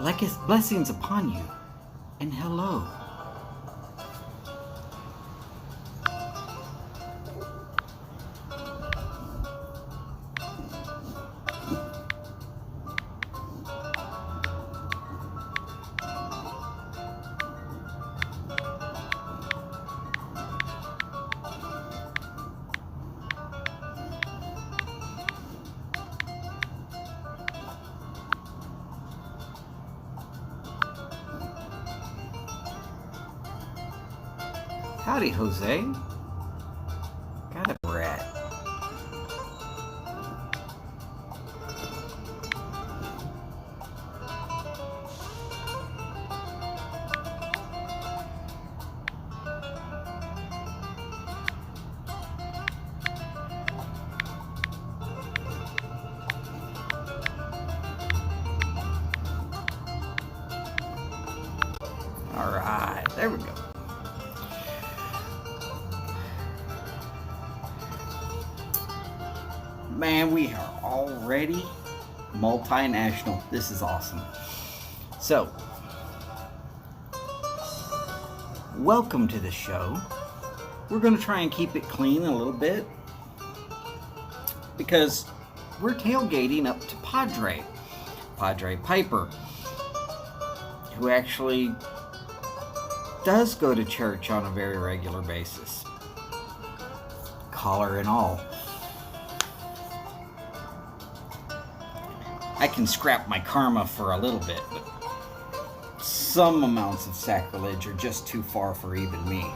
like his blessings upon you, and hello. Howdy, Jose. Got a rat. All right, there we go. Man, we are already multinational. This is awesome. So, welcome to the show. We're going to try and keep it clean a little bit because we're tailgating up to Padre Piper, who actually does go to church on a very regular basis, collar and all. I can scrap my karma for a little bit, but some amounts of sacrilege are just too far for even me.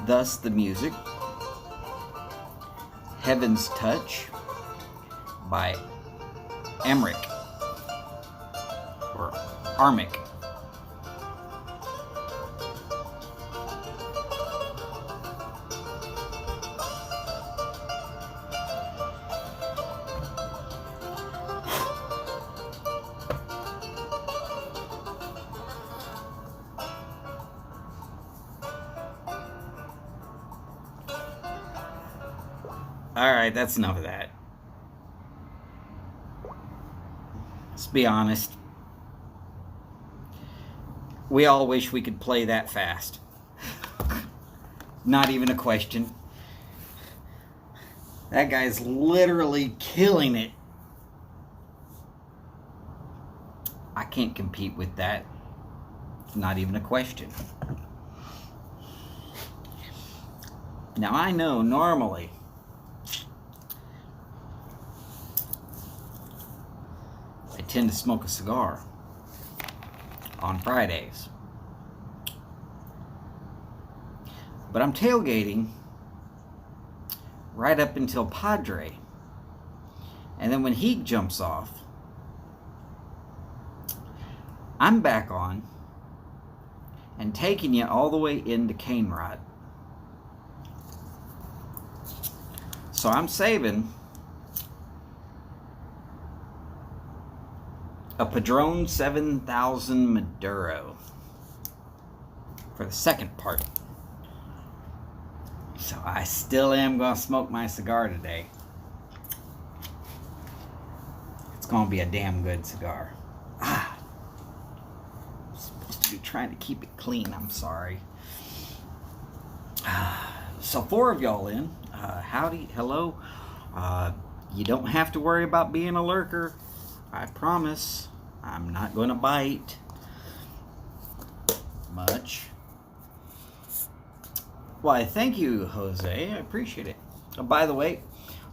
Thus the music, Heaven's Touch by Armik, or Armik. Alright, that's enough of that. Let's be honest. We all wish we could play that fast. Not even a question. That guy's literally killing it. I can't compete with that. It's not even a question. Now I know normally I tend to smoke a cigar on Fridays. But I'm tailgating right up until Padre. And then when he jumps off, I'm back on and taking you all the way into Cane Rod. So I'm saving a Padron 7000 Maduro for the second part. So I still am going to smoke my cigar today. It's going to be a damn good cigar. I'm supposed to be trying to keep it clean. I'm sorry. So 4 of y'all in. Howdy, hello. You don't have to worry about being a lurker. I promise I'm not going to bite much. Why, thank you, Jose. I appreciate it. Oh, by the way,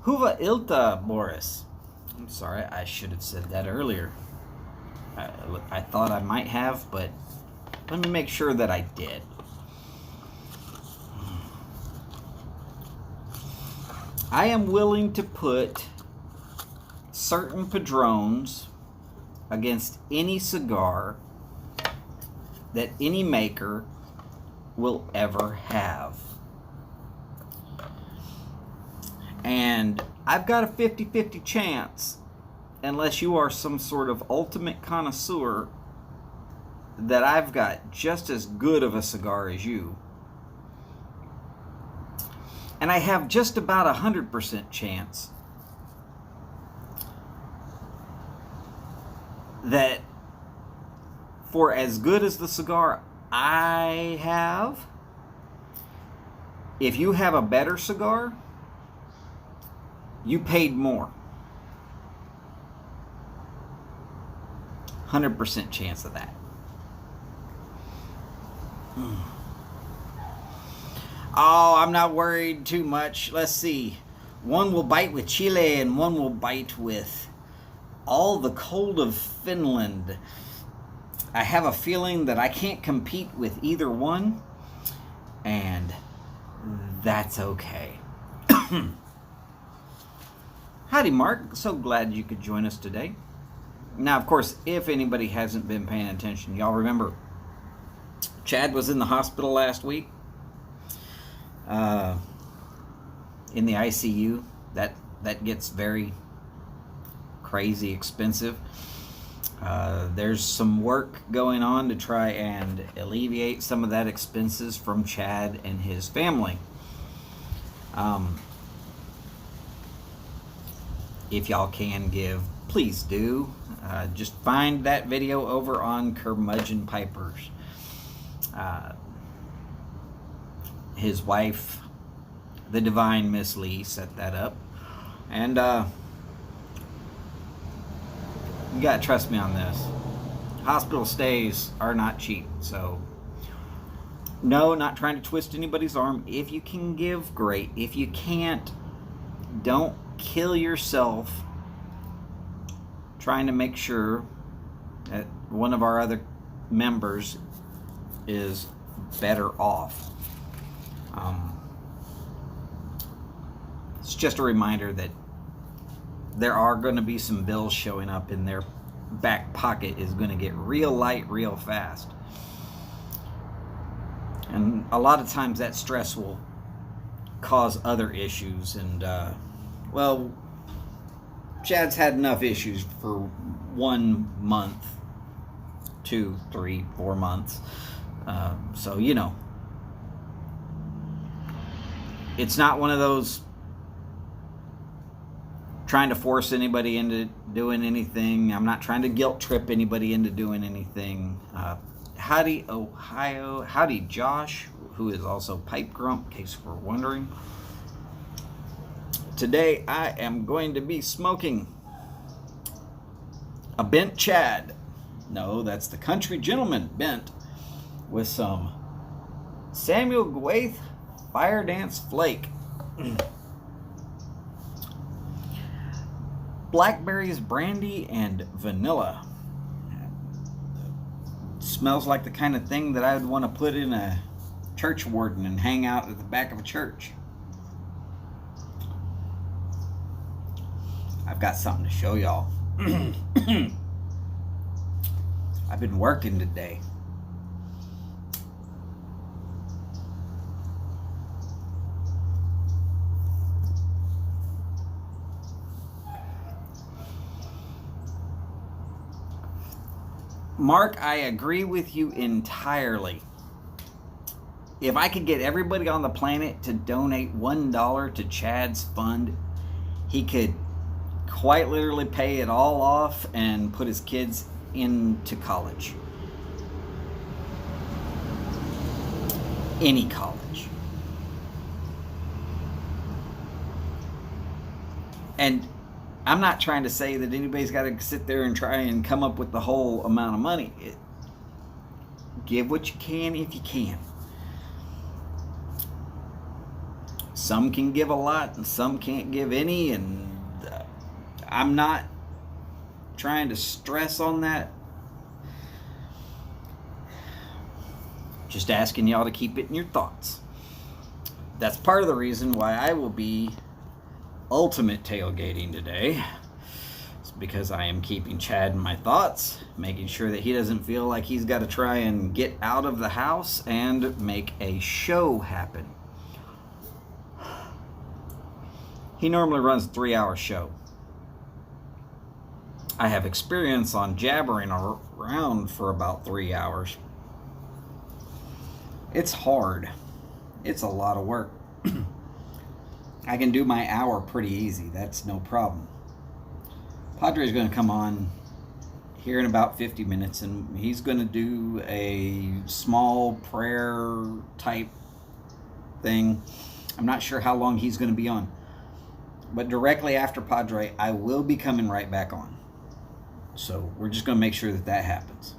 Huva Ilta, Boris. I'm sorry, I should have said that earlier. I thought I might have, but let me make sure that I did. I am willing to put certain Padrones against any cigar that any maker will ever have. And I've got a 50-50 chance, unless you are some sort of ultimate connoisseur, that I've got just as good of a cigar as you. And I have just about 100% chance that for as good as the cigar I have, if you have a better cigar, you paid more. 100% chance of that. Oh, I'm not worried too much. Let's see. One will bite with Chile and one will bite with all the cold of Finland. I have a feeling that I can't compete with either one, and that's okay. Howdy, Mark. So glad you could join us today. Now, of course, if anybody hasn't been paying attention, y'all remember Chad was in the hospital last week. In the ICU. That gets very crazy expensive. There's some work going on to try and alleviate some of that expenses from Chad and his family. If y'all can give, please do. Just find that video over on Curmudgeon Pipers. His wife, the divine Miss Lee, set that up. And you gotta trust me on this. Hospital stays are not cheap. So, no, not trying to twist anybody's arm. If you can give, great. If you can't, don't kill yourself trying to make sure that one of our other members is better off. It's just a reminder that there are going to be some bills showing up, and their back pocket is going to get real light real fast. And a lot of times that stress will cause other issues. And, well, Chad's had enough issues for 1 month, 2, 3, 4 months. So, you know, it's not one of those trying to force anybody into doing anything. I'm not trying to guilt trip anybody into doing anything. Howdy, Ohio. Howdy, Josh, who is also Pipe Grump, in case we're wondering. Today I am going to be smoking a bent Chad. No, that's the Country Gentleman bent with some Samuel Gwaith Fire Dance Flake. Blackberries, brandy, and vanilla. Smells like the kind of thing that I would want to put in a church warden and hang out at the back of a church. I've got something to show y'all. I've been working today. Mark, I agree with you entirely. If I could get everybody on the planet to donate $1 to Chad's fund, he could quite literally pay it all off and put his kids into college. Any college. And I'm not trying to say that anybody's got to sit there and try and come up with the whole amount of money. Give what you can if you can. Some can give a lot and some can't give any, and I'm not trying to stress on that. Just asking y'all to keep it in your thoughts. That's part of the reason why I will be ultimate tailgating today. It's because I am keeping Chad in my thoughts, making sure that he doesn't feel like he's got to try and get out of the house and make a show happen. He normally runs a 3-hour show. I have experience on jabbering around for about 3 hours. It's hard. It's a lot of work. I can do my hour pretty easy. That's no problem. Padre's going to come on here in about 50 minutes, and he's going to do a small prayer type thing. I'm not sure how long he's going to be on, but directly after Padre, I will be coming right back on. So we're just going to make sure that that happens.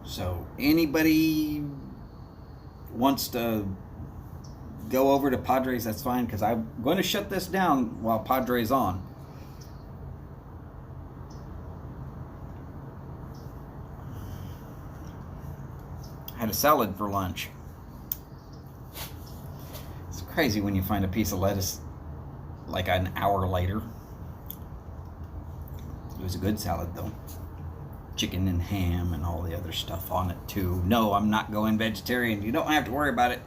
So anybody wants to go over to Padre's, that's fine, because I'm going to shut this down while Padre's on. I had a salad for lunch. It's crazy when you find a piece of lettuce like an hour later. It was a good salad though. Chicken and ham and all the other stuff on it too. No, I'm not going vegetarian. You don't have to worry about it.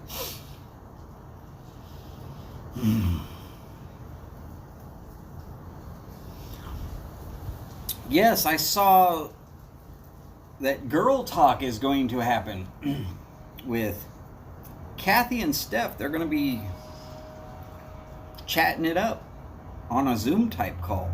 Yes, I saw that Girl Talk is going to happen with Kathy and Steph. They're going to be chatting it up on a Zoom type call.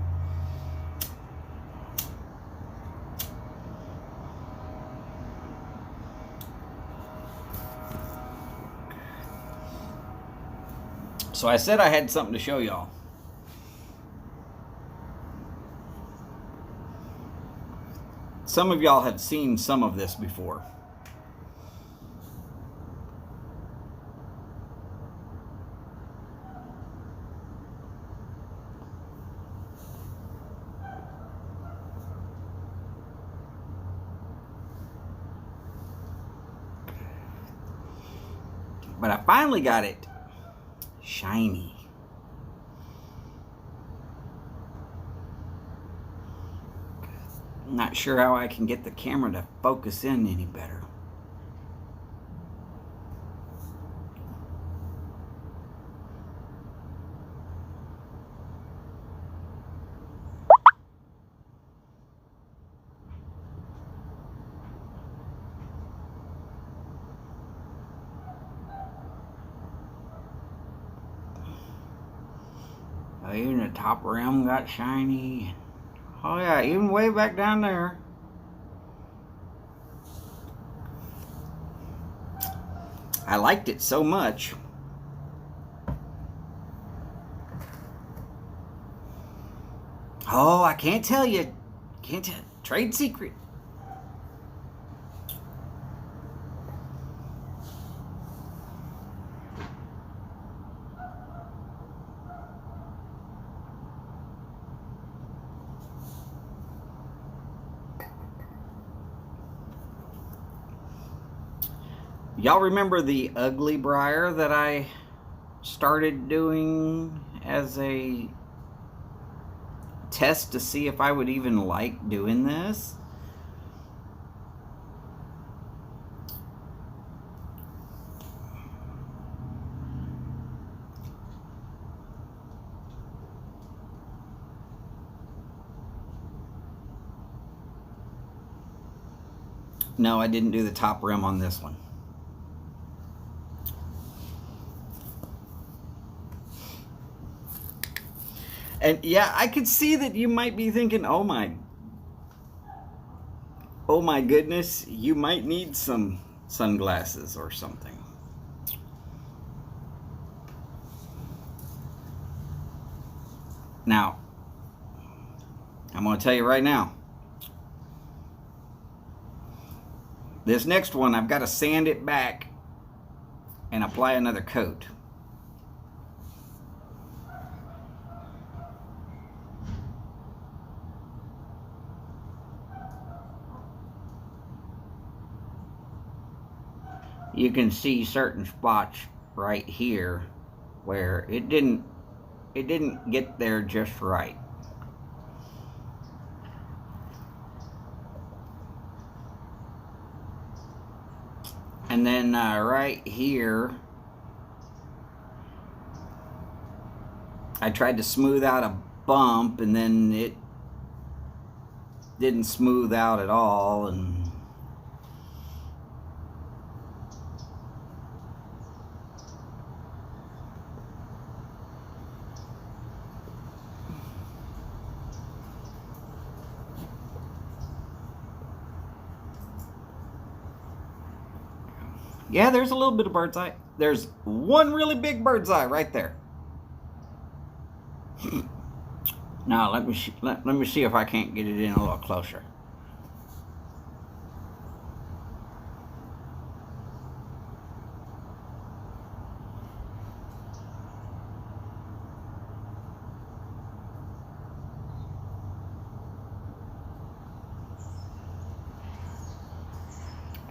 So I said I had something to show y'all. Some of y'all have seen some of this before. But I finally got it shiny. Not sure how I can get the camera to focus in any better. Oh, even the top rim got shiny. Oh yeah, even way back down there. I liked it so much. Oh, I can't tell you. Can't tell. Trade secret. Y'all remember the ugly briar that I started doing as a test to see if I would even like doing this? No, I didn't do the top rim on this one. And yeah, I could see that you might be thinking, oh my goodness, you might need some sunglasses or something. Now, I'm going to tell you right now, this next one, I've got to sand it back and apply another coat. You can see certain spots right here where it didn't get there just right. And then right here, I tried to smooth out a bump, and then it didn't smooth out at all, and Yeah, there's a little bit of bird's eye. There's one really big bird's eye right there. Now let me see if I can't get it in a little closer.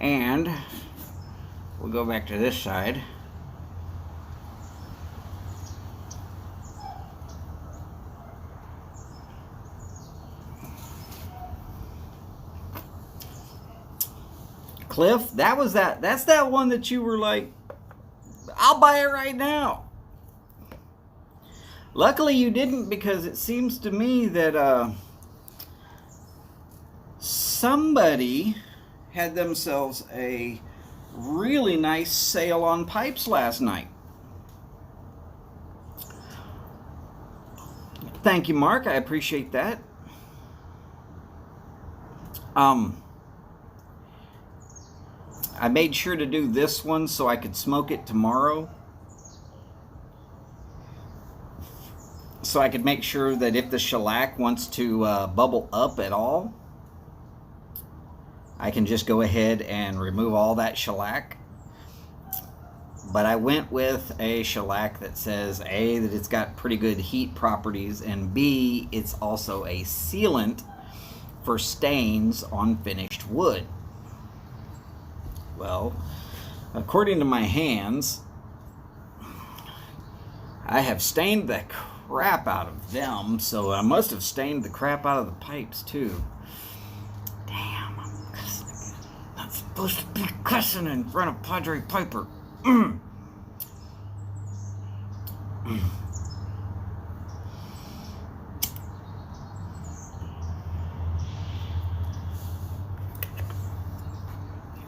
And we'll go back to this side. Cliff, that's that one that you were like, I'll buy it right now. Luckily you didn't, because it seems to me that somebody had themselves a really nice sale on pipes last night. Thank you, Mark. I appreciate that. I made sure to do this one so I could smoke it tomorrow. So I could make sure that if the shellac wants to bubble up at all, I can just go ahead and remove all that shellac. But I went with a shellac that says A, that it's got pretty good heat properties, and B, it's also a sealant for stains on finished wood. Well, according to my hands, I have stained the crap out of them, so I must have stained the crap out of the pipes too. Damn, I'm cussing again. Not supposed to be cussing in front of Padre Piper.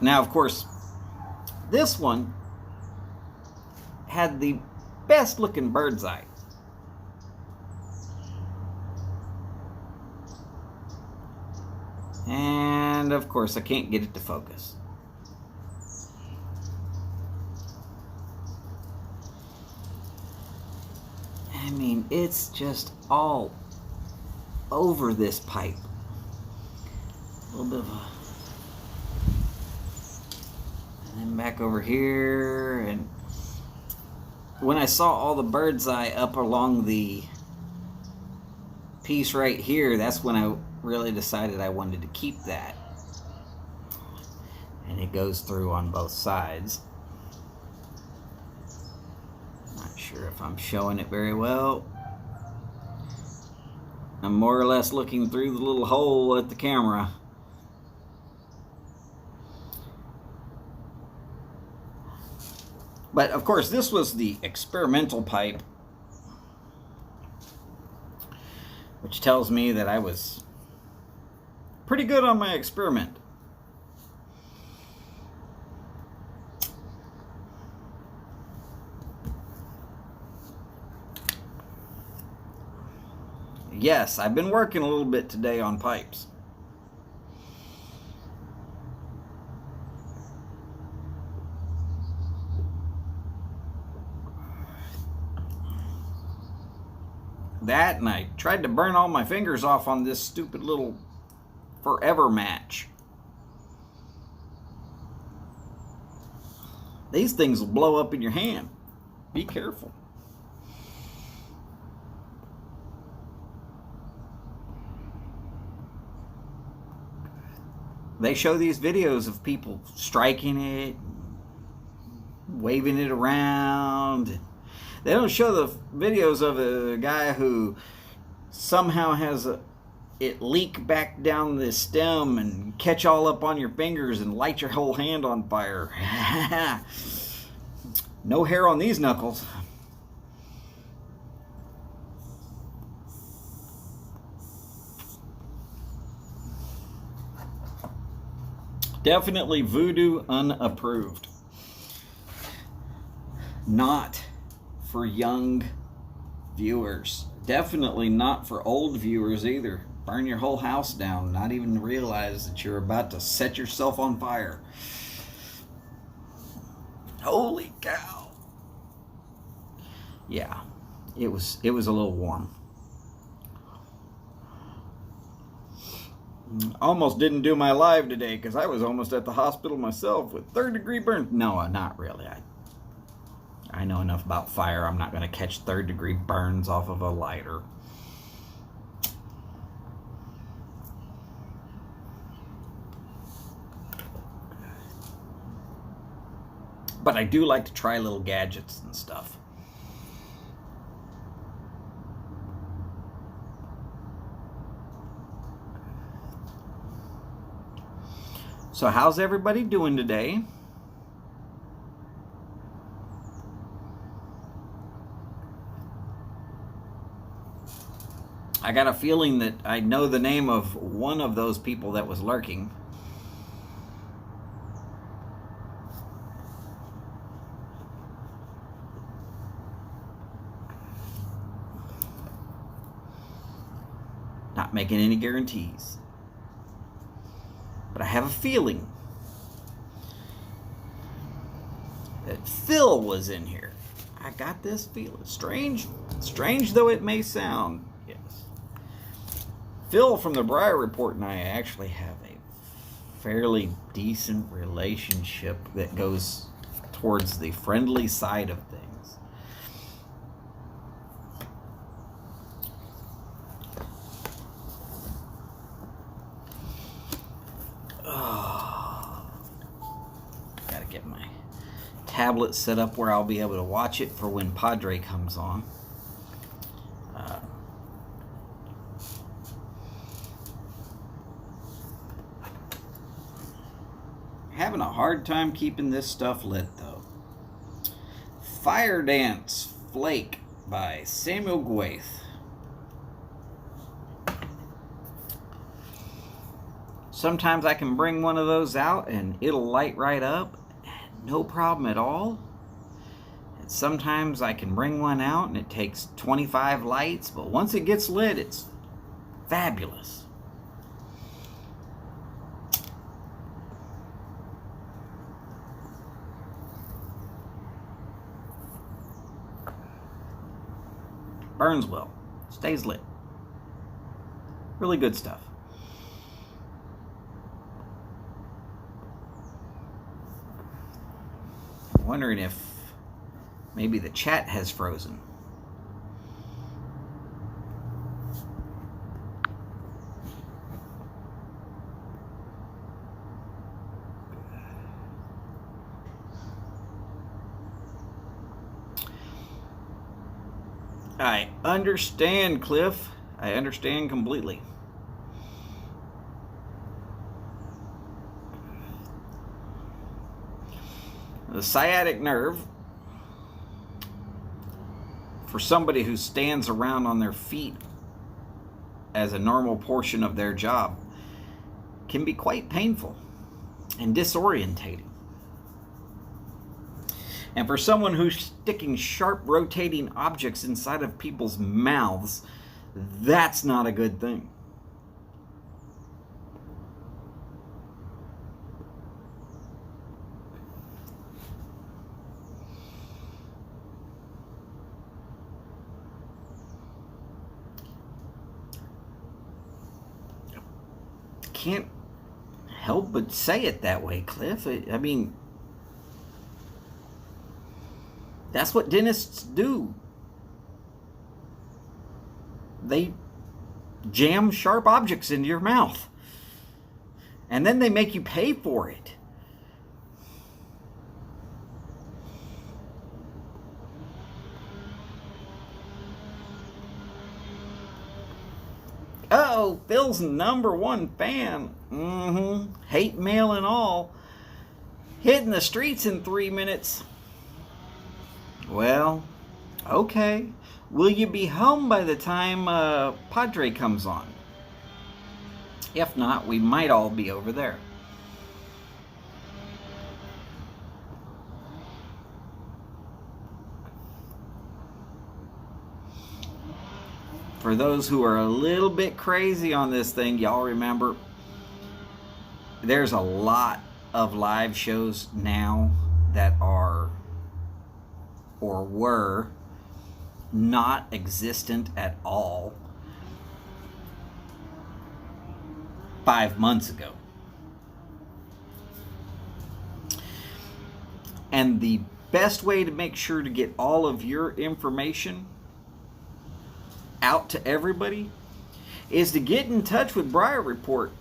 Now, of course, this one had the best looking bird's eye. And of course, I can't get it to focus. I mean, it's just all over this pipe. A little bit of a... And then back over here. And when I saw all the bird's eye up along the piece right here, that's when I really decided I wanted to keep that. And it goes through on both sides. Not sure if I'm showing it very well. I'm more or less looking through the little hole at the camera. But of course, this was the experimental pipe, which tells me that I was pretty good on my experiment. Yes, I've been working a little bit today on pipes. That, and I tried to burn all my fingers off on this stupid little forever match. These things will blow up in your hand. Be careful. They show these videos of people striking it, waving it around. They don't show the videos of a guy who somehow has it leak back down the stem and catch all up on your fingers and light your whole hand on fire. No hair on these knuckles. Definitely voodoo unapproved. Not for young viewers. Definitely not for old viewers either. Burn your whole house down, not even realize that you're about to set yourself on fire. Holy cow. Yeah, it was a little warm. Almost didn't do my live today because I was almost at the hospital myself with 3rd-degree burns. No, not really. I know enough about fire. I'm not going to catch 3rd-degree burns off of a lighter. But I do like to try little gadgets and stuff. So how's everybody doing today? I got a feeling that I know the name of one of those people that was lurking. Not making any guarantees. But I have a feeling that Phil was in here. I got this feeling. Strange though it may sound. Yes. Phil from the Briar Report and I actually have a fairly decent relationship that goes towards the friendly side of things. Tablet set up where I'll be able to watch it for when Padre comes on. Having a hard time keeping this stuff lit though. Fire Dance Flake by Samuel Gwaith. Sometimes I can bring one of those out and it'll light right up. No problem at all. And sometimes I can bring one out and it takes 25 lights, but once it gets lit, it's fabulous. Burns well, stays lit. Really good stuff. Wondering if maybe the chat has frozen. I understand, Cliff. I understand completely. The sciatic nerve, for somebody who stands around on their feet as a normal portion of their job, can be quite painful and disorientating. And for someone who's sticking sharp rotating objects inside of people's mouths, that's not a good thing. Can't help but say it that way, Cliff. I mean, that's what dentists do. They jam sharp objects into your mouth, and then they make you pay for it. Uh-oh, Phil's #1 fan. Hate mail and all. Hitting the streets in 3 minutes. Well, okay. Will you be home by the time Padre comes on? If not, we might all be over there. For those who are a little bit crazy on this thing, y'all remember, there's a lot of live shows now that are or were not existent at all 5 months ago. And the best way to make sure to get all of your information out to everybody is to get in touch with Briar Report.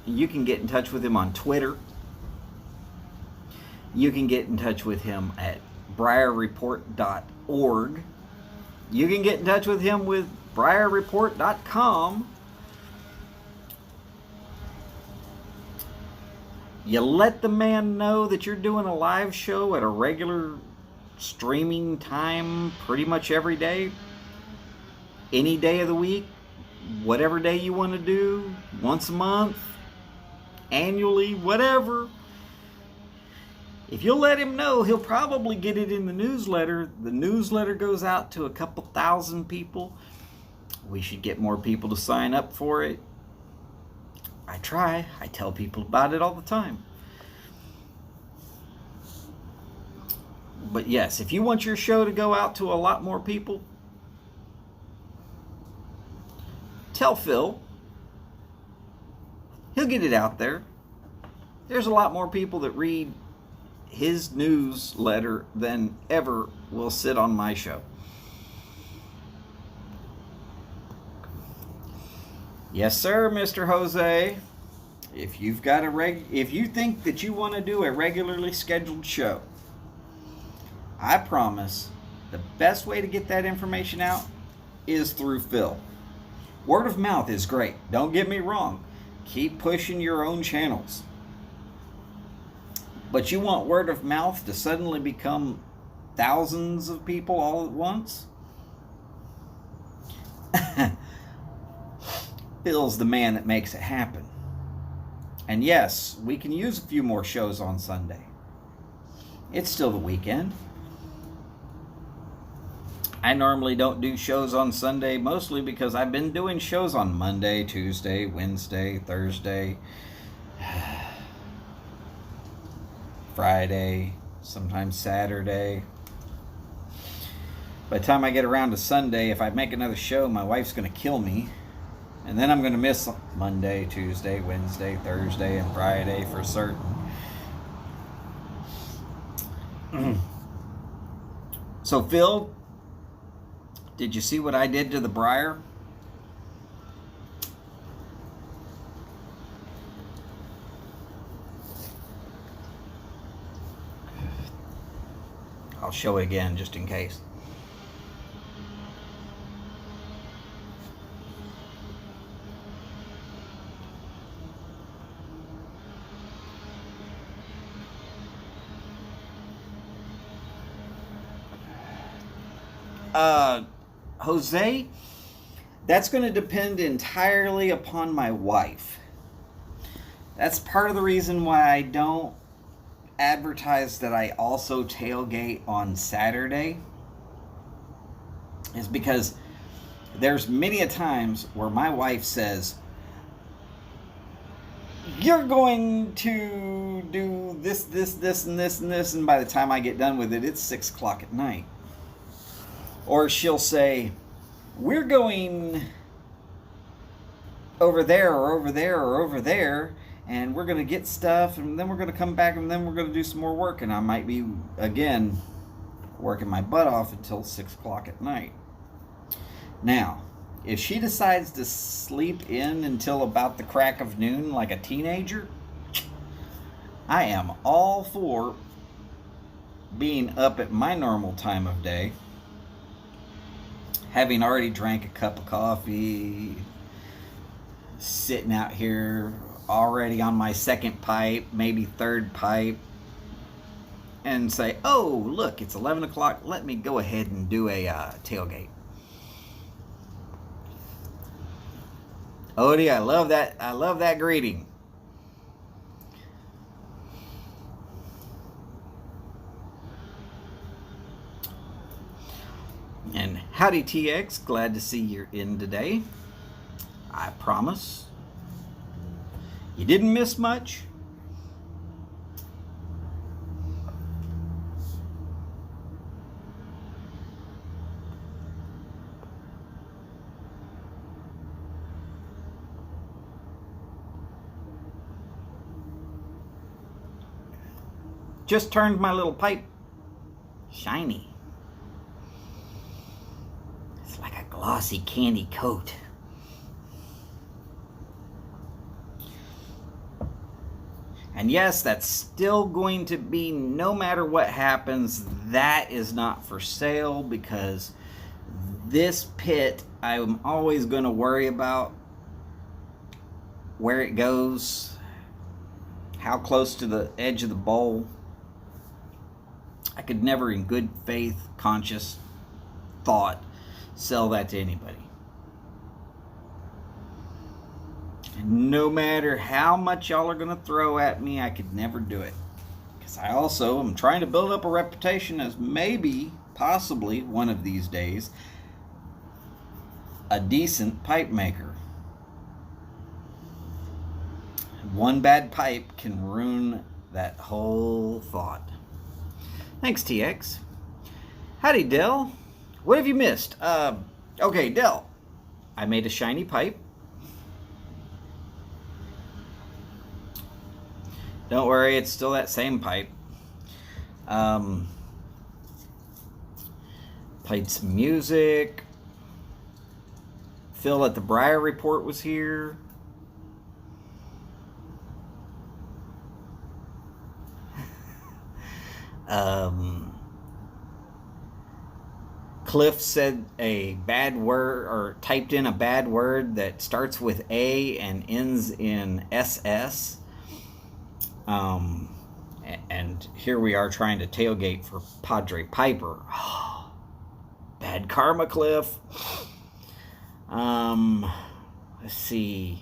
You can get in touch with him on Twitter. You can get in touch with him at briarreport.org. You can get in touch with him with briarreport.com. You let the man know that you're doing a live show at a regular streaming time pretty much every day, any day of the week, whatever day you want to do, once a month, annually, whatever. If you'll let him know, he'll probably get it in the newsletter. The newsletter goes out to a couple thousand people. We should get more people to sign up for it. I try. I tell people about it all the time. But yes, if you want your show to go out to a lot more people, tell Phil. He'll get it out there. There's a lot more people that read his newsletter than ever will sit on my show. Yes, sir, Mr. Jose. If you've got if you think that you want to do a regularly scheduled show, I promise the best way to get that information out is through Phil. Word of mouth is great. Don't get me wrong. Keep pushing your own channels. But you want word of mouth to suddenly become thousands of people all at once? Phil's the man that makes it happen. And yes, we can use a few more shows on Sunday. It's still the weekend. I normally don't do shows on Sunday, mostly because I've been doing shows on Monday, Tuesday, Wednesday, Thursday, Friday, sometimes Saturday. By the time I get around to Sunday, if I make another show, my wife's going to kill me. And then I'm going to miss Monday, Tuesday, Wednesday, Thursday, and Friday for certain. So, Phil, did you see what I did to the briar? I'll show it again just in case. Jose, that's going to depend entirely upon my wife. That's part of the reason why I don't advertise that I also tailgate on Saturday, is because there's many a times where my wife says, you're going to do this, and this, and by the time I get done with it, it's 6 o'clock at night. Or she'll say, we're going over there or over there or over there, and we're going to get stuff, and then we're going to come back, and then we're going to do some more work, and I might be, again, working my butt off until 6 o'clock at night. Now, if she decides to sleep in until about the crack of noon like a teenager, I am all for being up at my normal time of day, having already drank a cup of coffee, sitting out here already on my second pipe, maybe third pipe, and say, oh, look, it's 11 o'clock, let me go ahead and do a tailgate. Odie, I love that greeting. And howdy TX, glad to see you're in today. I promise you didn't miss much. just turned my little pipe shiny. It's like a glossy candy coat. And yes, that's still going to be, no matter what happens, that is not for sale, because this pit, I'm always going to worry about where it goes, how close to the edge of the bowl. I could never, in good faith, conscious thought, sell that to anybody. No matter how much y'all are going to throw at me, I could never do it. Because I also am trying to build up a reputation as maybe, possibly, one of these days, a decent pipe maker. One bad pipe can ruin that whole thought. Thanks, TX. Howdy, Dell. What have you missed? Okay, Dell. I made a shiny pipe. Don't worry, it's still that same pipe. Played some music. Phil at the Briar Report was here. Cliff said a bad word, or typed in a bad word that starts with A and ends in SS. And here we are trying to tailgate for Padre Piper. Bad karma, Cliff. Let's see.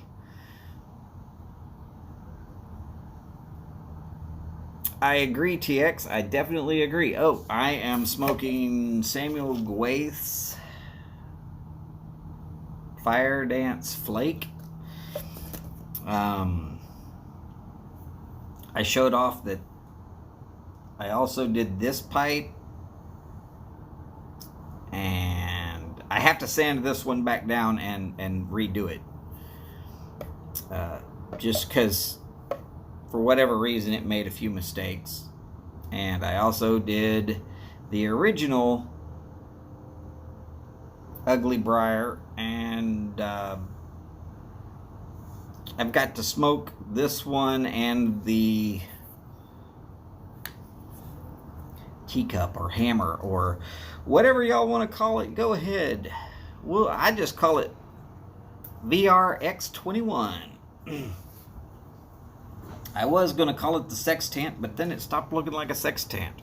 I agree, TX. I definitely agree. Oh, I am smoking Samuel Gwaith's Fire Dance Flake. I showed off that I also did this pipe, and I have to sand this one back down and redo it, just because for whatever reason it made a few mistakes. And I also did the original Ugly Briar, and I've got to smoke this one and the teacup or hammer or whatever y'all want to call it. Go ahead. Well, I just call it VRX21. I was going to call it the sextant, but then it stopped looking like a sextant.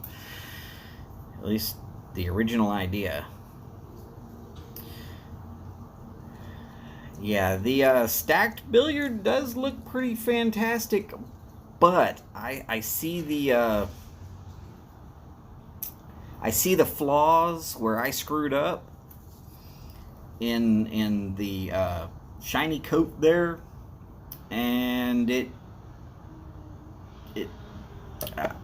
At least the original idea. Yeah, the stacked billiard does look pretty fantastic, but I see the flaws where I screwed up in the shiny coat there, and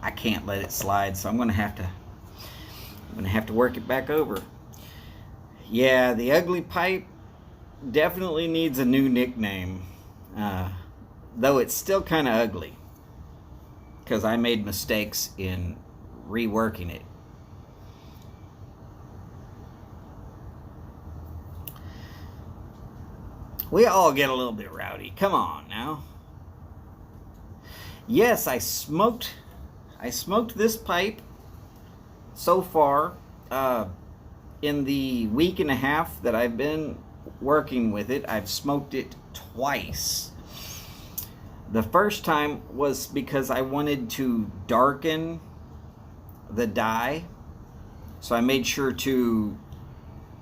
I can't let it slide, so I'm gonna have to work it back over. Yeah, the ugly pipe definitely needs a new nickname, though it's still kind of ugly because I made mistakes in reworking it. We all get a little bit rowdy. Come on now. Yes, I smoked this pipe so far in the week and a half that I've been working with it. I've smoked it twice. The first time was because I wanted to darken the dye, so I made sure to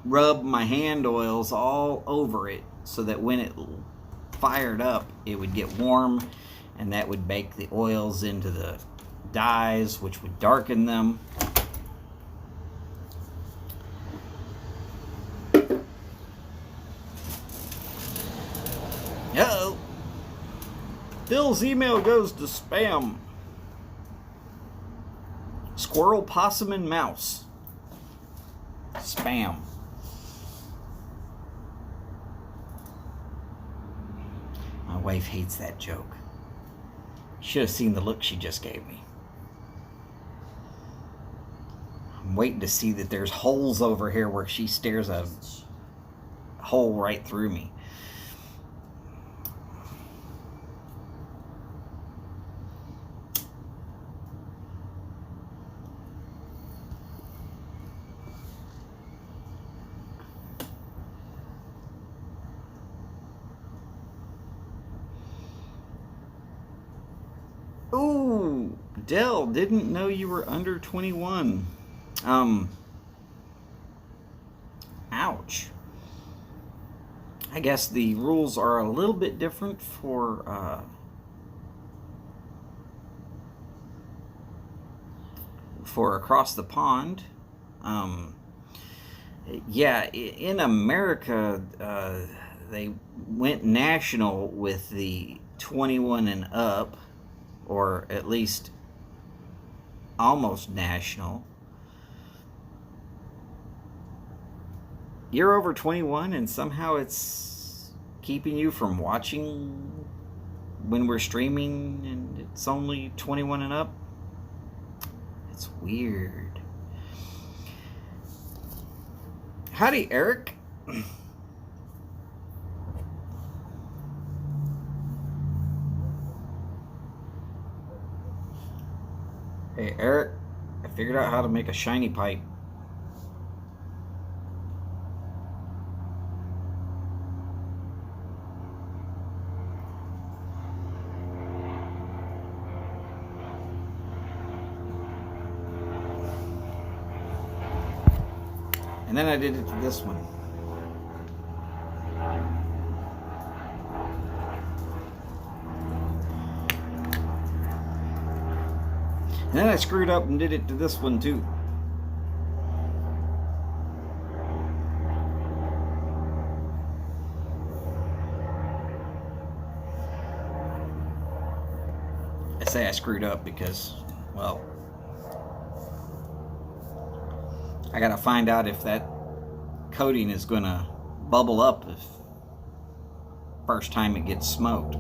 rub my hand oils all over it so that when it fired up it would get warm, and that would bake the oils into the dyes, which would darken them. Uh-oh. Phil's email goes to spam. Squirrel, possum, and mouse. Spam. My wife hates that joke. Should have seen the look she just gave me. I'm waiting to see that there's holes over here where she stares a hole right through me. Ooh, Dell, didn't know you were under 21. Ouch. I guess the rules are a little bit different for across the pond. Yeah, in America, they went national with the 21 and up, or at least almost national. You're over 21 and somehow it's keeping you from watching when we're streaming and it's only 21 and up? It's weird. Howdy, Eric. Hey, Eric, I figured out how to make a shiny pipe. And then I did it to this one. And then I screwed up and did it to this one too. I say I screwed up because, well, I gotta find out if that coating is gonna bubble up if first time it gets smoked.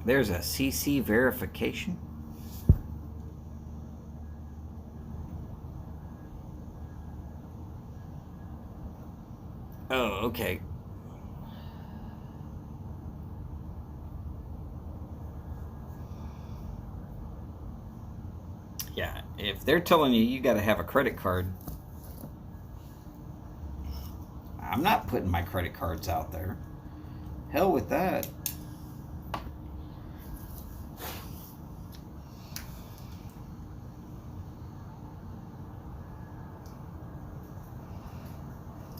There's a CC verification. Oh, okay. Yeah, if they're telling you got to have a credit card, I'm not putting my credit cards out there. Hell with that.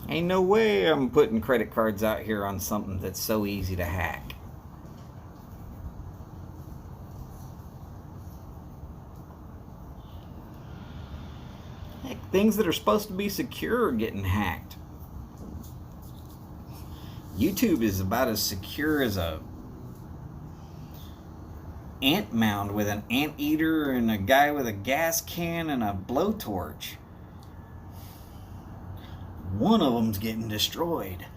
Ain't no way I'm putting credit cards out here on something that's so easy to hack. Heck, things that are supposed to be secure are getting hacked. YouTube is about as secure as a ant mound with an anteater and a guy with a gas can and a blowtorch. One of them's getting destroyed.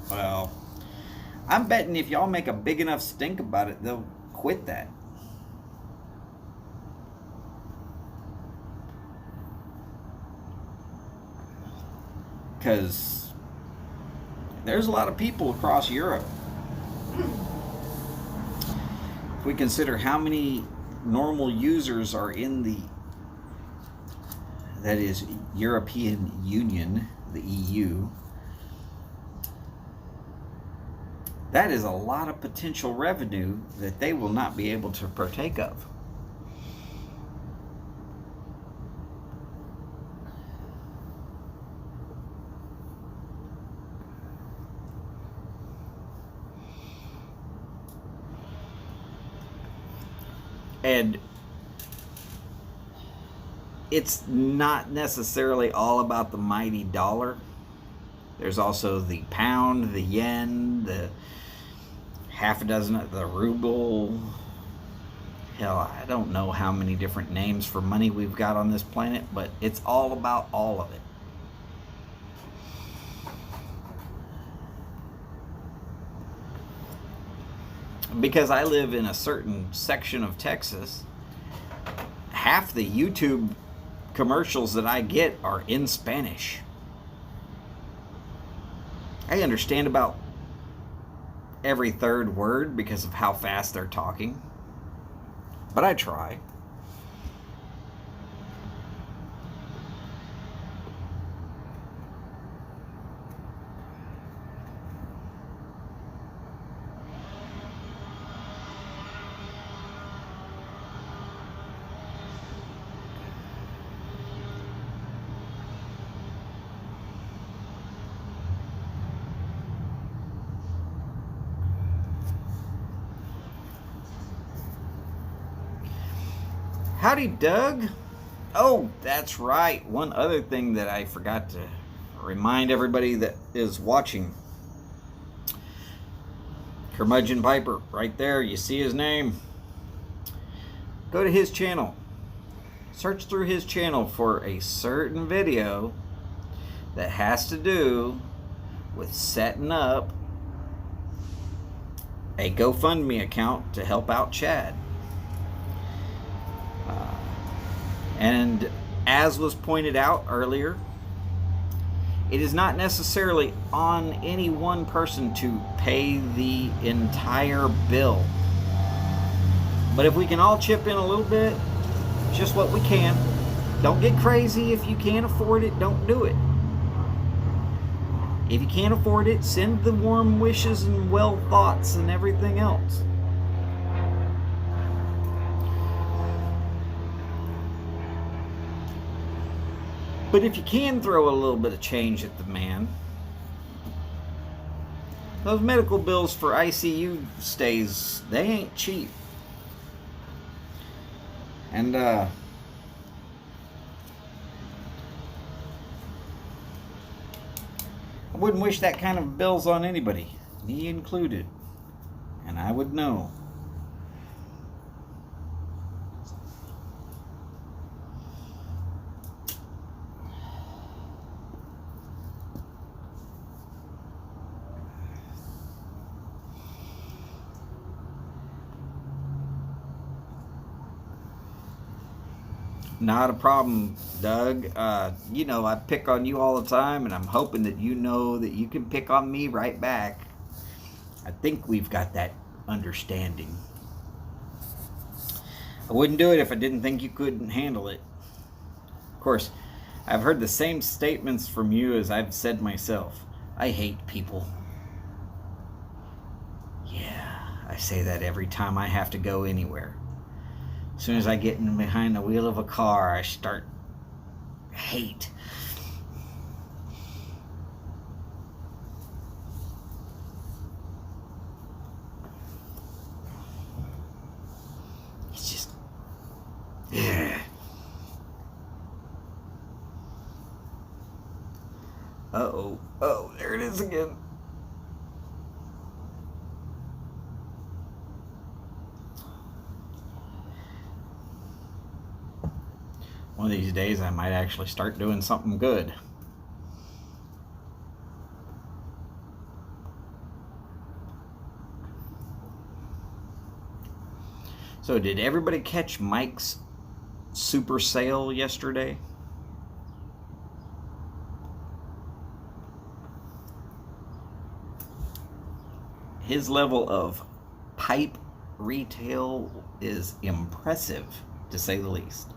Well, I'm betting if y'all make a big enough stink about it, they'll quit that. Because there's a lot of people across Europe. If we consider how many normal users are in the, that is, European Union, the EU, that is a lot of potential revenue that they will not be able to partake of. And it's not necessarily all about the mighty dollar. There's also the pound, the yen, the half a dozen, the ruble. Hell, I don't know how many different names for money we've got on this planet, but it's all about all of it. Because I live in a certain section of Texas, half the YouTube commercials that I get are in Spanish. I understand about every third word because of how fast they're talking, but I try. Howdy, Doug. Oh, that's right. One other thing that I forgot to remind everybody that is watching. Curmudgeon Piper, right there. You see his name. Go to his channel. Search through his channel for a certain video that has to do with setting up a GoFundMe account to help out Chad. And as was pointed out earlier, it is not necessarily on any one person to pay the entire bill. But if we can all chip in a little bit, just what we can. Don't get crazy. If you can't afford it, don't do it. If you can't afford it, send the warm wishes and well thoughts and everything else. But if you can throw a little bit of change at the man, those medical bills for ICU stays, they ain't cheap. And I wouldn't wish that kind of bills on anybody, me included. And I would know. Not a problem, Doug. You know, I pick on you all the time, and I'm hoping that you know that you can pick on me right back. I think we've got that understanding. I wouldn't do it if I didn't think you couldn't handle it. Of course, I've heard the same statements from you as I've said myself. I hate people. Yeah, I say that every time I have to go anywhere. As soon as I get in behind the wheel of a car, I start hate. It's just, yeah. Uh-oh. Oh, there it is again. One of these days I might actually start doing something good. So did everybody catch Mike's super sale yesterday? His level of pipe retail is impressive, to say the least.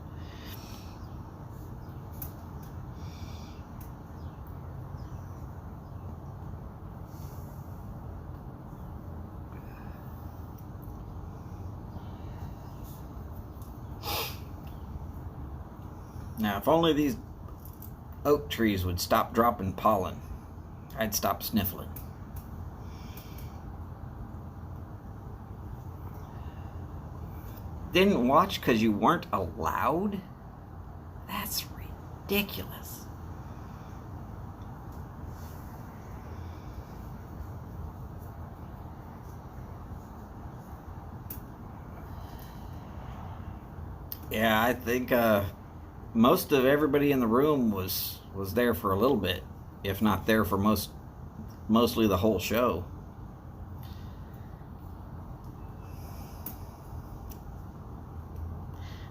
Now, if only these oak trees would stop dropping pollen, I'd stop sniffling. Didn't watch because you weren't allowed? That's ridiculous. Yeah, I think most of everybody in the room was there for a little bit, if not there for mostly the whole show.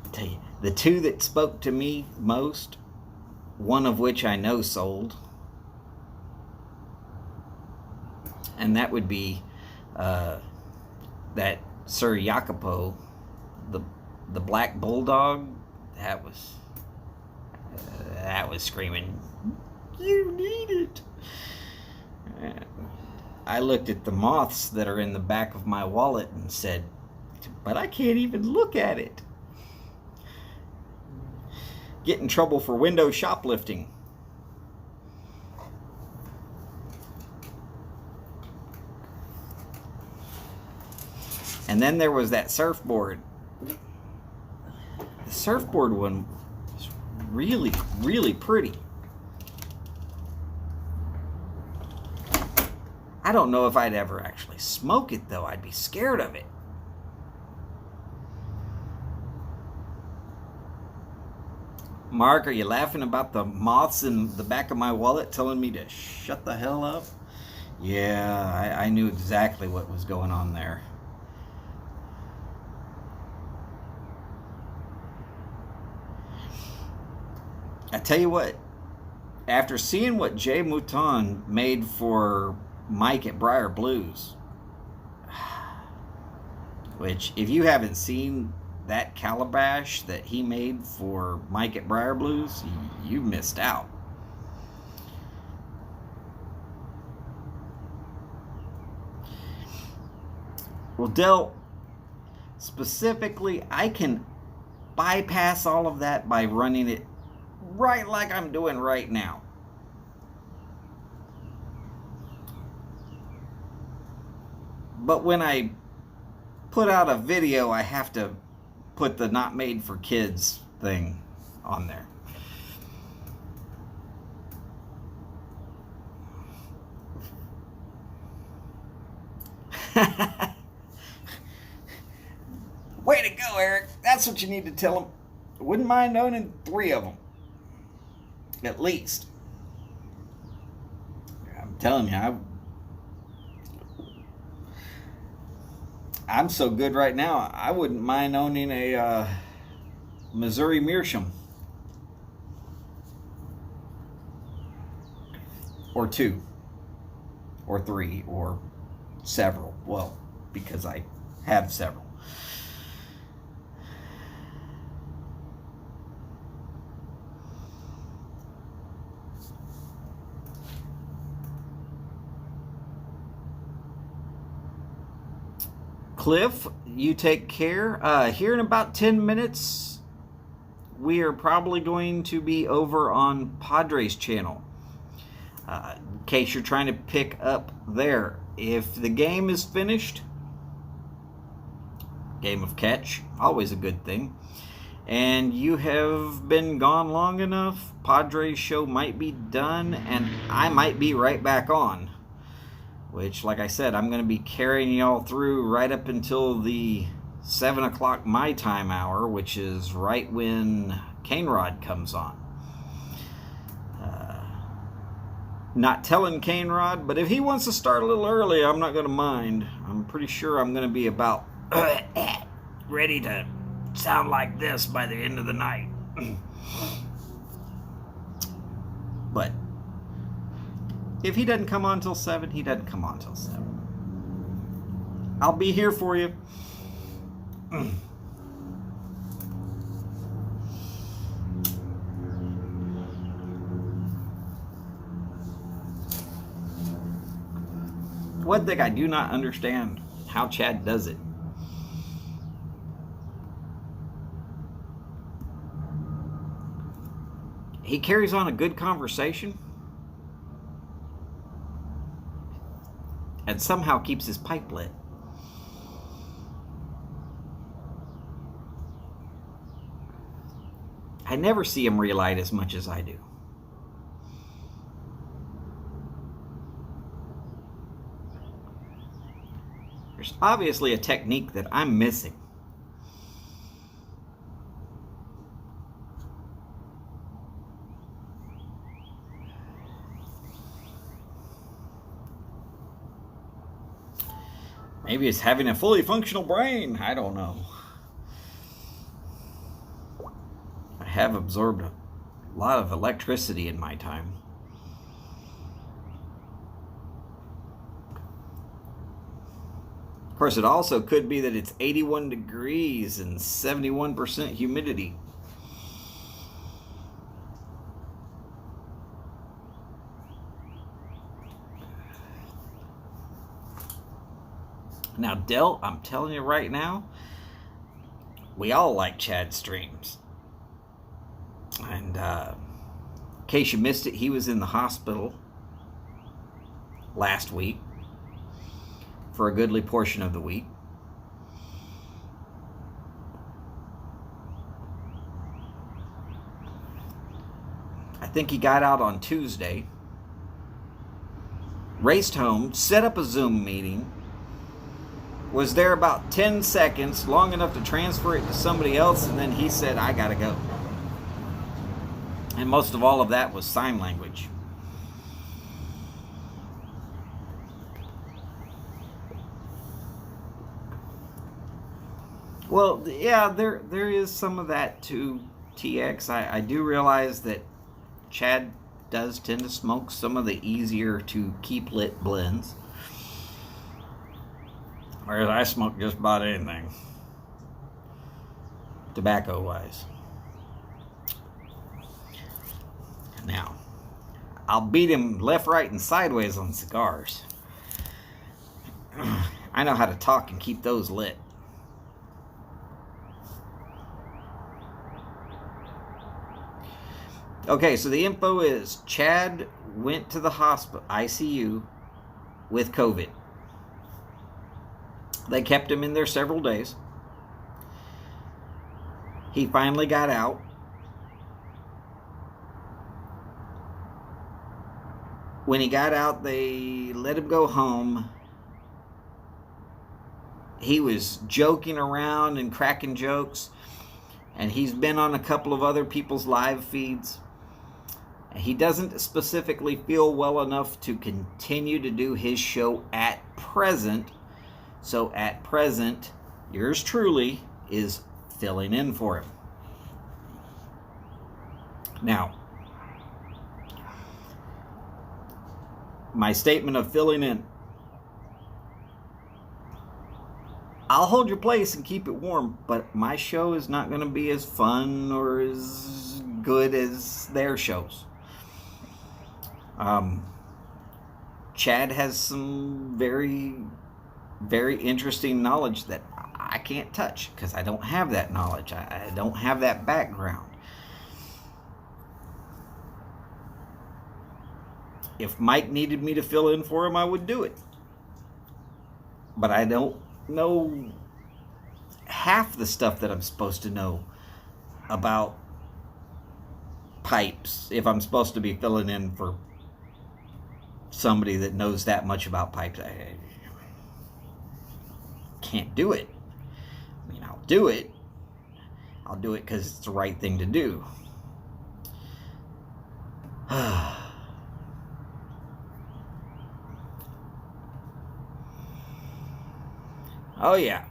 I tell you, the two that spoke to me most, one of which I know sold, and that would be that Sir Jacopo, the the black bulldog. That was screaming, "You need it!" I looked at the moths that are in the back of my wallet and said, "But I can't even look at it." Get in trouble for window shoplifting. And then there was that surfboard. The surfboard one was really, really pretty. I don't know if I'd ever actually smoke it, though. I'd be scared of it. Mark, are you laughing about the moths in the back of my wallet telling me to shut the hell up? Yeah, I knew exactly what was going on there. I tell you what, after seeing what Jay Mouton made for Mike at Briar Blues, which, if you haven't seen that calabash that he made for Mike at Briar Blues, you missed out. Well, Del, specifically, I can bypass all of that by running it right like I'm doing right now. But when I put out a video, I have to put the not made for kids thing on there. Way to go, Eric. That's what you need to tell them. Wouldn't mind owning 3 of them. At least. I'm telling you, I'm so good right now, I wouldn't mind owning a Missouri Meerschaum. Or 2. Or 3. Or several. Well, because I have several. Cliff, you take care. Here in about 10 minutes, we are probably going to be over on Padre's channel. In case you're trying to pick up there. If the game is finished, game of catch, always a good thing, and you have been gone long enough, Padre's show might be done, and I might be right back on. Which, like I said, I'm going to be carrying y'all through right up until the 7 o'clock my time hour, which is right when Cane Rod comes on. Not telling Cane Rod, but if he wants to start a little early, I'm not going to mind. I'm pretty sure I'm going to be about ready to sound like this by the end of the night. But if he doesn't come on till 7, he doesn't come on till 7. I'll be here for you. One thing I do not understand, how Chad does it. He carries on a good conversation and somehow keeps his pipe lit. I never see him relight as much as I do. There's obviously a technique that I'm missing. Maybe it's having a fully functional brain. I don't know. I have absorbed a lot of electricity in my time. Of course, it also could be that it's 81 degrees and 71% humidity. Now, Del, I'm telling you right now, we all like Chad's streams. And in case you missed it, he was in the hospital last week for a goodly portion of the week. I think he got out on Tuesday, raced home, set up a Zoom meeting, was there about 10 seconds, long enough to transfer it to somebody else, and then he said, I gotta go. And most of all of that was sign language. Well, yeah, there is some of that to TX. I do realize that Chad does tend to smoke some of the easier to keep lit blends. Whereas I smoke just about anything, tobacco-wise. Now, I'll beat him left, right, and sideways on cigars. I know how to talk and keep those lit. Okay, so the info is Chad went to the hospital, ICU, with COVID. They kept him in there several days. He finally got out. When he got out, they let him go home. He was joking around and cracking jokes. And he's been on a couple of other people's live feeds. He doesn't specifically feel well enough to continue to do his show at present. So at present, yours truly is filling in for him. Now, my statement of filling in. I'll hold your place and keep it warm, but my show is not going to be as fun or as good as their shows. Chad has some very, very interesting knowledge that I can't touch because I don't have that knowledge. I don't have that background. If Mike needed me to fill in for him, I would do it. But I don't know half the stuff that I'm supposed to know about pipes if I'm supposed to be filling in for somebody that knows that much about pipes. I can't do it. I mean, I'll do it. I'll do it because it's the right thing to do. Oh yeah.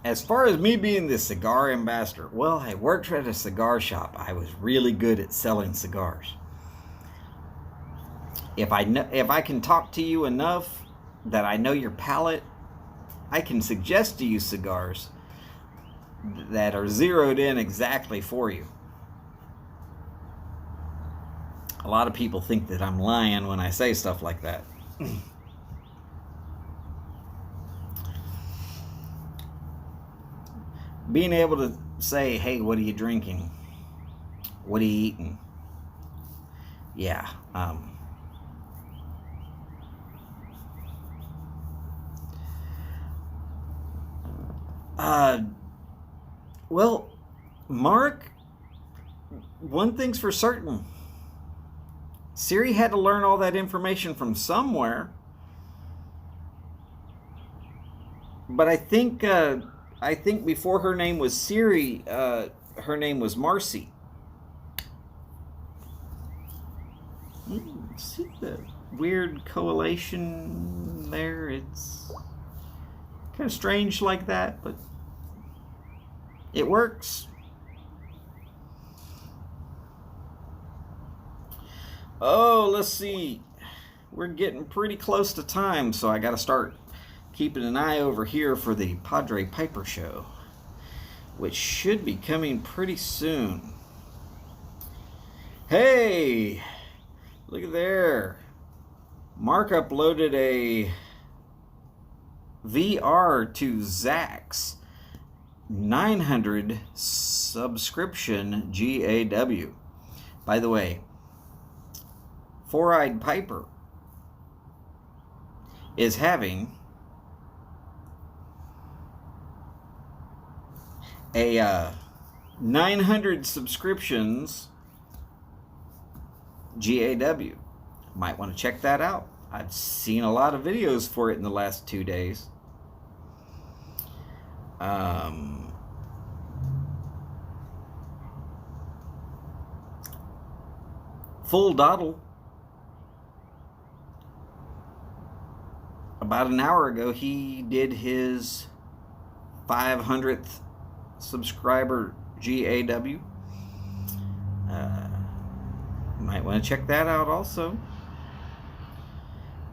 As far as me being the cigar ambassador, well, I worked at a cigar shop. I was really good at selling cigars. If I can talk to you enough that I know your palate, I can suggest to you cigars that are zeroed in exactly for you. A lot of people think that I'm lying when I say stuff like that. Being able to say, hey, what are you drinking? What are you eating? Yeah. Well, Mark, one thing's for certain. Siri had to learn all that information from somewhere. But I think before her name was Siri, her name was Marcy. See the weird correlation there? It's Kind of strange like that, but it works. Oh, let's see. We're getting pretty close to time, so I got to start keeping an eye over here for the Padre Piper show, which should be coming pretty soon. Hey, look at there. Mark uploaded a VR to Zach's 900 subscription GAW. By the way, Four-Eyed Piper is having a 900 subscriptions GAW. Might want to check that out. I've seen a lot of videos for it in the last 2 days. Full Doddle, about an hour ago, he did his 500th subscriber GAW. Might want to check that out also.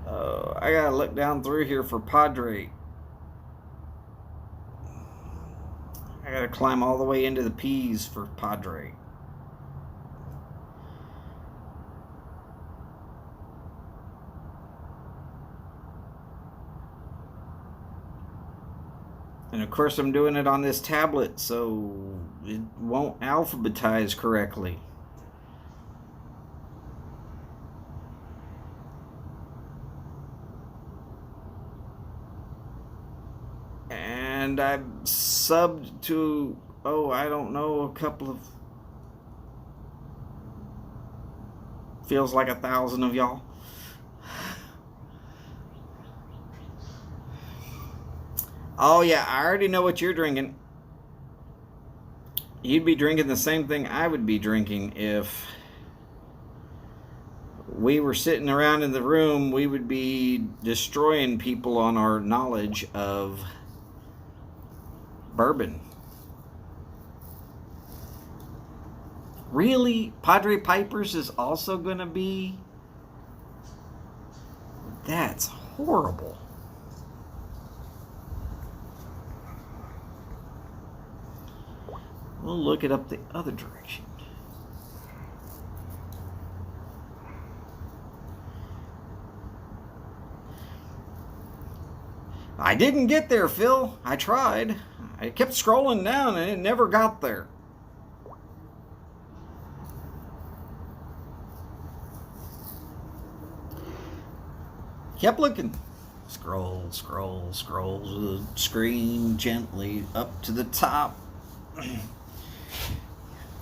I gotta look down through here for Padre. I gotta climb all the way into the P's for Padre. And of course I'm doing it on this tablet, so it won't alphabetize correctly. And I've subbed to, I don't know, a couple of, feels like 1,000 of y'all. Oh yeah, I already know what you're drinking. You'd be drinking the same thing I would be drinking if we were sitting around in the room. We would be destroying people on our knowledge of bourbon. Really? Padre Piper's is also going to be? That's horrible. We'll look it up the other direction. I didn't get there, Phil. I tried. I kept scrolling down and it never got there. Kept looking. Scroll, scroll, scroll the screen gently up to the top.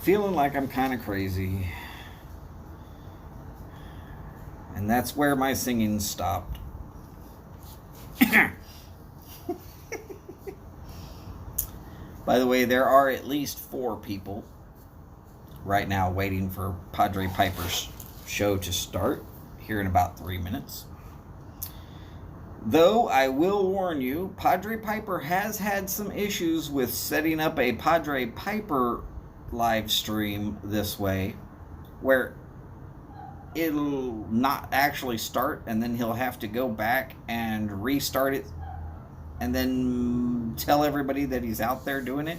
Feeling like I'm kind of crazy. And that's where my singing stopped. By the way, there are at least 4 people right now waiting for Padre Piper's show to start here in about 3 minutes. Though I will warn you, Padre Piper has had some issues with setting up a Padre Piper live stream this way, where it'll not actually start and then he'll have to go back and restart it and then tell everybody that he's out there doing it.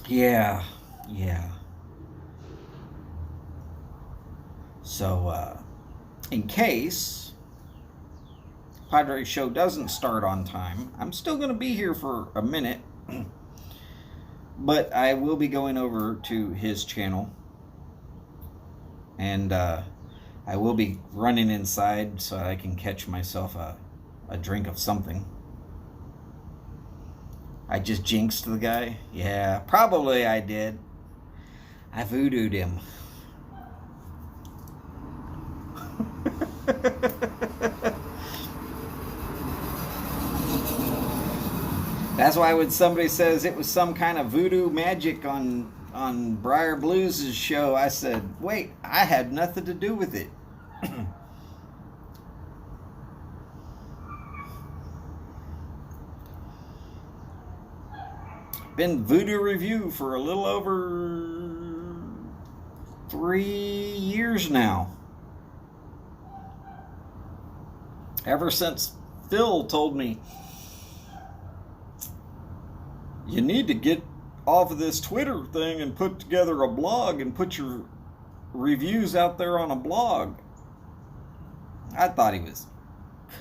Yeah. So, in case Padre's show doesn't start on time, I'm still going to be here for a minute, but I will be going over to his channel, and I will be running inside so I can catch myself a drink of something. I just jinxed the guy? Yeah, probably I did. I voodooed him. That's why when somebody says it was some kind of voodoo magic on Briar Blues' show, I said, wait, I had nothing to do with it. been Voodoo Review for a little over 3 years now. Ever since Phil told me, you need to get off of this Twitter thing and put together a blog and put your reviews out there on a blog. I thought he was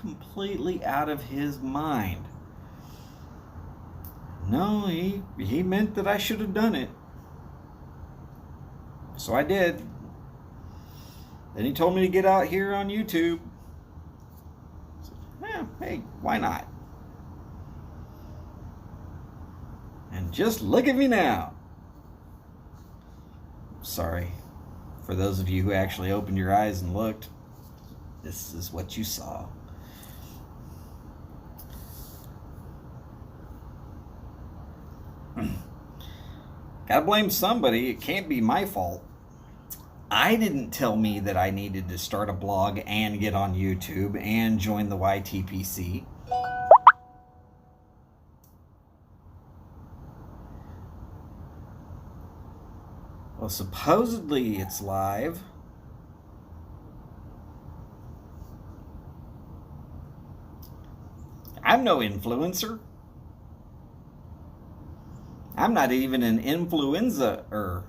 completely out of his mind. No, he meant that I should have done it. So I did. Then he told me to get out here on YouTube. I said, yeah, hey, why not? And just look at me now. Sorry. For those of you who actually opened your eyes and looked, this is what you saw. Gotta blame somebody. It can't be my fault. I didn't tell me that I needed to start a blog and get on YouTube and join the YTPC. Well, supposedly it's live. I'm no influencer. I'm not even an influencer.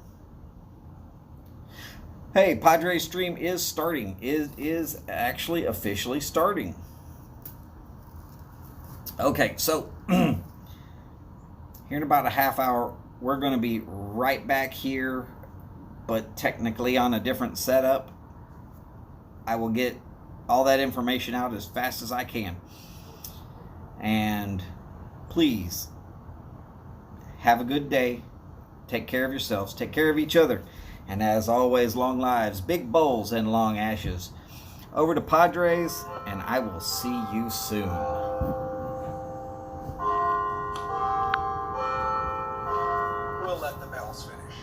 Hey, Padre stream is starting. Is actually officially starting. Okay, so here in about a half hour, we're going to be right back here, but technically on a different setup. I will get all that information out as fast as I can. And please, have a good day. Take care of yourselves. Take care of each other. And as always, long lives, big bowls, and long ashes. Over to Padres, and I will see you soon. We'll let the bells finish.